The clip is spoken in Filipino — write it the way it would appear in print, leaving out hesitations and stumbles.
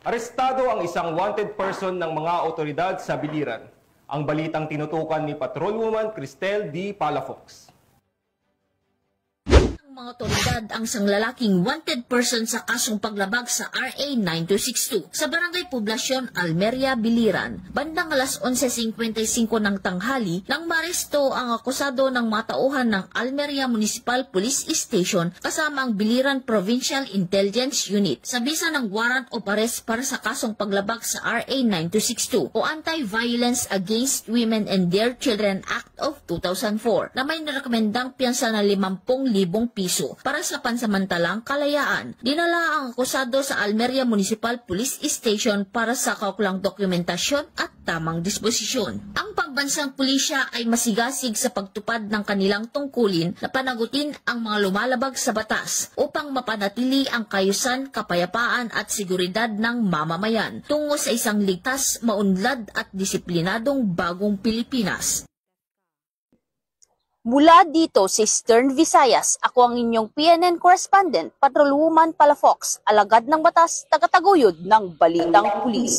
Arestado ang isang wanted person ng mga otoridad sa Biliran. Ang balitang tinutukan ni Patrolwoman Cristel D. Palafox. Mga otoridad ang isang lalaking wanted person sa kasong paglabag sa RA 9262 sa Barangay Poblasyon, Almeria, Biliran. Bandang alas 11:55 ng tanghali nang maresto ang akusado ng mga tauhan ng Almeria Municipal Police Station kasama ang Biliran Provincial Intelligence Unit sa bisa ng warrant of arrest para sa kasong paglabag sa RA 9262 o Anti-Violence Against Women and Their Children Act of 2004 na may narekomendang piyansa na 50,000 piso para sa pansamantalang kalayaan. Dinala ang akusado sa Almeria Municipal Police Station para sa kaukulang dokumentasyon at tamang disposisyon. Ang pagbansang pulisya ay masigasig sa pagtupad ng kanilang tungkulin na panagutin ang mga lumalabag sa batas upang mapanatili ang kaayusan, kapayapaan at seguridad ng mamamayan tungo sa isang ligtas, maunlad at disiplinadong bagong Pilipinas. Mula dito sa Eastern Visayas, ako ang inyong PNN correspondent, Patrolwoman Palafox, alagad ng batas, tagataguyod ng Balitang Pulis.